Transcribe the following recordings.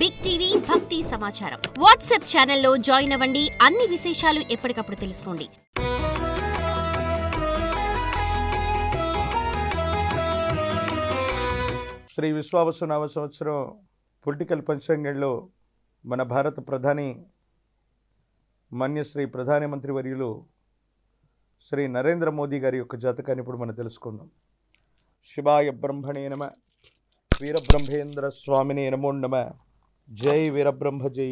Big TV భక్తి సమాచారం WhatsApp ఛానల్లో జాయిన్ అవ్వండి. అన్ని విశేషాలు ఎప్పటికప్పుడు తెలుసుకోండి. శ్రీ విశ్వావసు నవ సంవత్సరం పొలిటికల్ పంచాంగంలో మన భారత ప్రధాని మాన్యశ్రీ ప్రధానమంత్రి వర్యులు శ్రీ నరేంద్ర మోదీ గారి యొక్క జాతకాన్ని ఇప్పుడు మనం తెలుసుకుందాం. శివాయ బ్రహ్మణే నమ, వీరబ్రహ్మేంద్ర స్వామినే నమో నమ, జై వీరబ్రహ్మ జై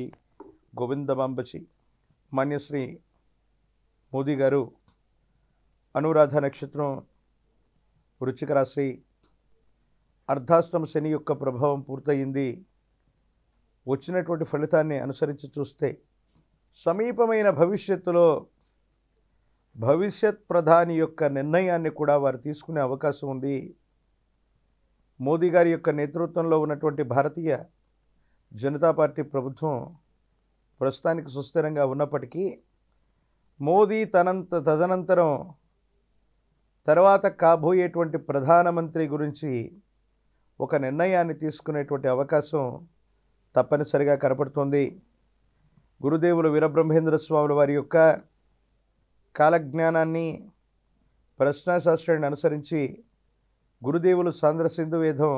గోవిందమాంబచి. మాన్యశ్రీ మోదీ గారు అనురాధ నక్షత్రం, వృశ్చిక రాశి, అర్ధాష్టమ శని యొక్క ప్రభావం పూర్తయింది. వచ్చినటువంటి ఫలితాన్ని అనుసరించి చూస్తే సమీపమైన భవిష్యత్తులో భవిష్యత్ ప్రధాని యొక్క నిర్ణయాన్ని కూడా వారు తీసుకునే అవకాశం ఉంది. మోదీ గారి యొక్క నేతృత్వంలో ఉన్నటువంటి భారతీయ జనతా పార్టీ ప్రభుత్వం ప్రస్తుతానికి సుస్థిరంగా ఉన్నప్పటికీ మోదీ తదనంతరం తర్వాత కాబోయేటువంటి ప్రధానమంత్రి గురించి ఒక నిర్ణయాన్ని తీసుకునేటువంటి అవకాశం తప్పనిసరిగా కనపడుతోంది. గురుదేవులు వీరబ్రహ్మేంద్ర స్వాముల వారి యొక్క కాలజ్ఞానాన్ని, ప్రశ్నాశాస్త్రాన్ని అనుసరించి గురుదేవులు సాంద్ర సింధు వేదం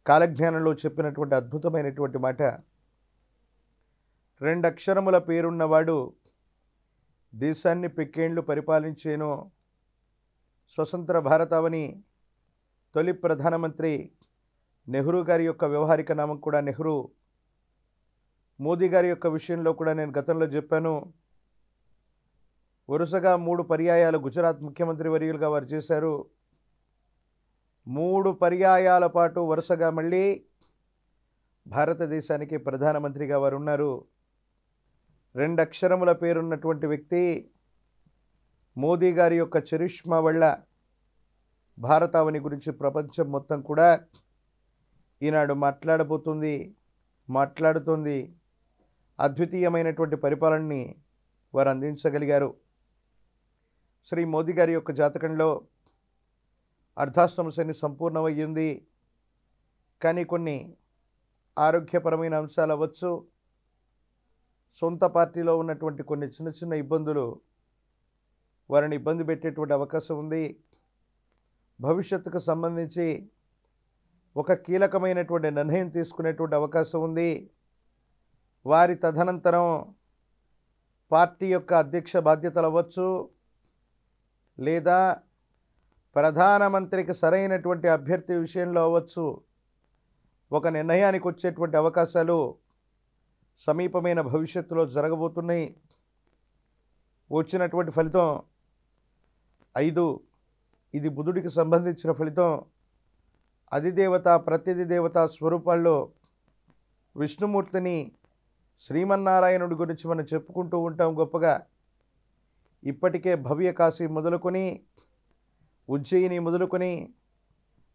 కాలజ్ఞానంలో చెప్పినటువంటి అద్భుతమైనటువంటి మాట, 2 అక్షరముల పేరున్నవాడు దేశాన్ని పెక్కేండ్లు పరిపాలించేను. స్వతంత్ర భారతావని తొలి ప్రధానమంత్రి నెహ్రూ గారి యొక్క వ్యవహారిక నామం కూడా నెహ్రూ. మోదీ గారి యొక్క విషయంలో కూడా నేను గతంలో చెప్పాను. వరుసగా 3 పర్యాయాలు గుజరాత్ ముఖ్యమంత్రి వర్యులుగా వారు చేశారు. 3 పర్యాయాల పాటు వరుసగా మళ్ళీ భారతదేశానికి ప్రధానమంత్రిగా వారు ఉన్నారు. 2 అక్షరముల పేరున్నటువంటి వ్యక్తి. మోదీ గారి యొక్క చరిష్మా వల్ల భారతావని గురించి ప్రపంచం మొత్తం కూడా ఈనాడు మాట్లాడుతుంది. అద్వితీయమైనటువంటి పరిపాలనని వారు అందించగలిగారు. శ్రీ మోదీ గారి యొక్క జాతకంలో అర్ధాష్టమ శని సంపూర్ణమయ్యింది. కానీ కొన్ని ఆరోగ్యపరమైన అంశాలు అవ్వచ్చు, సొంత పార్టీలో ఉన్నటువంటి కొన్ని చిన్న ఇబ్బందులు వారిని ఇబ్బంది పెట్టేటువంటి అవకాశం ఉంది. భవిష్యత్తుకు సంబంధించి ఒక కీలకమైనటువంటి నిర్ణయం తీసుకునేటువంటి అవకాశం ఉంది. వారి తదనంతరం పార్టీ యొక్క అధ్యక్ష బాధ్యతలు అవ్వచ్చు, లేదా ప్రధానమంత్రికి సరైనటువంటి అభ్యర్థి విషయంలో అవ్వచ్చు, ఒక నిర్ణయానికి వచ్చేటువంటి అవకాశాలు సమీపమైన భవిష్యత్తులో జరగబోతున్నాయి. వచ్చినటువంటి ఫలితం 5. ఇది బుధుడికి సంబంధించిన ఫలితం. అధిదేవత, ప్రత్యధిదేవత స్వరూపాల్లో విష్ణుమూర్తిని, శ్రీమన్నారాయణుడి గురించి మనం చెప్పుకుంటూ ఉంటాం గొప్పగా. ఇప్పటికే భవ్యకాశీ మొదలుకొని, ఉజ్జయిని మొదలుకొని,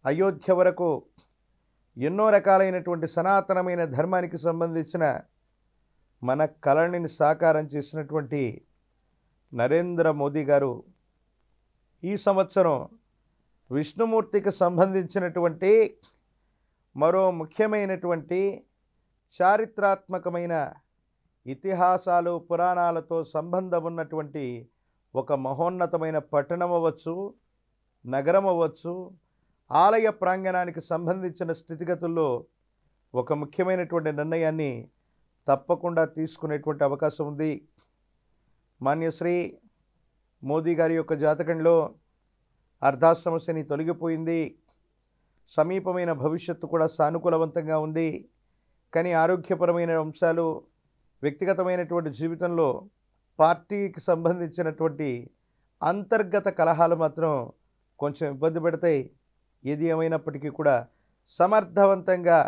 అయోధ్య వరకు ఎన్నో రకాలైనటువంటి సనాతనమైన ధర్మానికి సంబంధించిన మన కళని సాకారం చేసినటువంటి నరేంద్ర మోదీ గారు ఈ సంవత్సరం విష్ణుమూర్తికి సంబంధించినటువంటి మరో ముఖ్యమైనటువంటి చారిత్రాత్మకమైన ఇతిహాసాలు, పురాణాలతో సంబంధం ఉన్నటువంటి ఒక మహోన్నతమైన పట్టణం అవ్వచ్చు, నగరం అవ్వచ్చు, ఆలయ ప్రాంగణానికి సంబంధించిన స్థితిగతుల్లో ఒక ముఖ్యమైనటువంటి నిర్ణయాన్ని తప్పకుండా తీసుకునేటువంటి అవకాశం ఉంది. మాన్యశ్రీ మోదీ గారి యొక్క జాతకంలో అర్ధాష్టమ శని తొలగిపోయింది. సమీపమైన భవిష్యత్తు కూడా సానుకూలవంతంగా ఉంది. కానీ ఆరోగ్యపరమైన అంశాలు, వ్యక్తిగతమైనటువంటి జీవితంలో పార్టీకి సంబంధించినటువంటి అంతర్గత కలహాలు మాత్రం కొంచెం ఇబ్బంది పెడతాయి. ఏది ఏమైనప్పటికీ కూడా సమర్థవంతంగా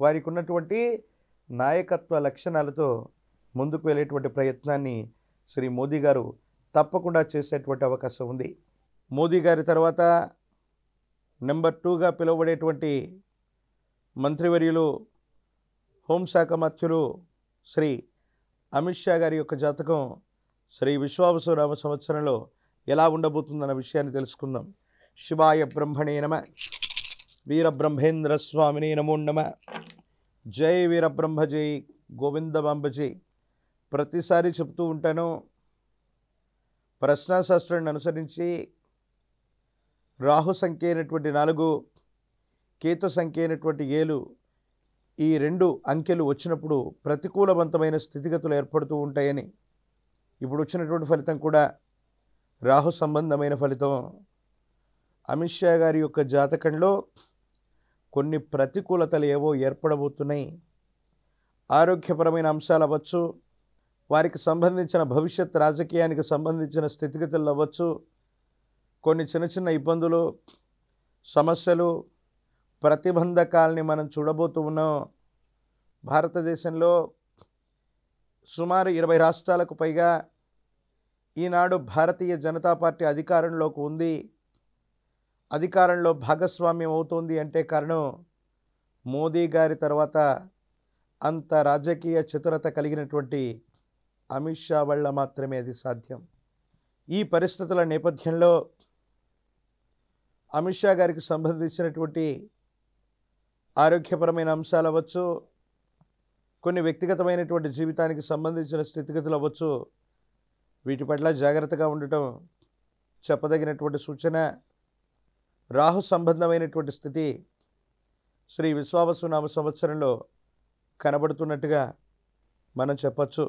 వారికి ఉన్నటువంటి నాయకత్వ లక్షణాలతో ముందుకు వెళ్ళేటువంటి ప్రయత్నాన్ని శ్రీ మోదీ గారు తప్పకుండా చేసేటువంటి అవకాశం ఉంది. మోదీ గారి తర్వాత నెంబర్ 2గా పిలువబడేటువంటి మంత్రివర్యులు, హోంశాఖ మంత్రులు శ్రీ అమిత్ షా గారి యొక్క జాతకం శ్రీ విశ్వావసు నామ సంవత్సరంలో ఎలా ఉండబోతుందన్న విషయాన్ని తెలుసుకుందాం. శివాయ బ్రహ్మణే నమ, వీరబ్రహ్మేంద్ర స్వామినే నమో నమ, జై వీరబ్రహ్మ జై గోవిందమాంబజీ ప్రతిసారి చెప్తూ ఉంటాను. ప్రశ్నాశాస్త్రాన్ని అనుసరించి రాహు సంఖ్య అయినటువంటి 4, కేతు సంఖ్య అయినటువంటి 7 ఈ 2 అంకెలు వచ్చినప్పుడు ప్రతికూలవంతమైన స్థితిగతులు ఏర్పడుతూ ఉంటాయని. ఇప్పుడు వచ్చినటువంటి ఫలితం కూడా రాహు సంబంధమైన ఫలితం. అమిత్ షా గారి యొక్క జాతకంలో కొన్ని ప్రతికూలతలు ఏవో ఏర్పడబోతున్నాయి. ఆరోగ్యపరమైన అంశాలు అవ్వచ్చు, వారికి సంబంధించిన భవిష్యత్ రాజకీయానికి సంబంధించిన స్థితిగతులు అవ్వచ్చు, కొన్ని చిన్న చిన్న ఇబ్బందులు, సమస్యలు, ప్రతిబంధకాలని మనం చూడబోతూ ఉన్నాం. భారతదేశంలో సుమారు 20 రాష్ట్రాలకు పైగా ఈనాడు భారతీయ జనతా పార్టీ అధికారంలోకి ఉంది. అధికారంలో భాగస్వామ్యం అవుతోంది అంటే కారణం మోదీ గారి తర్వాత అంత రాజకీయ చతురత కలిగినటువంటి అమిత్ షా వల్ల మాత్రమే అది సాధ్యం. ఈ పరిస్థితుల నేపథ్యంలో అమిత్ షా గారికి సంబంధించినటువంటి ఆరోగ్యపరమైన అంశాలు అవ్వచ్చు, కొన్ని వ్యక్తిగతమైనటువంటి జీవితానికి సంబంధించిన స్థితిగతులు అవ్వచ్చు, వీటి పట్ల జాగ్రత్తగా ఉండటం చెప్పదగినటువంటి సూచన. రాహు సంబంధమైనటువంటి స్థితి శ్రీ విశ్వావసునామ సంవత్సరంలో కనబడుతున్నట్టుగా మనం చెప్పచ్చు.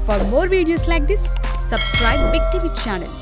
For more videos like this, subscribe Big TV channel.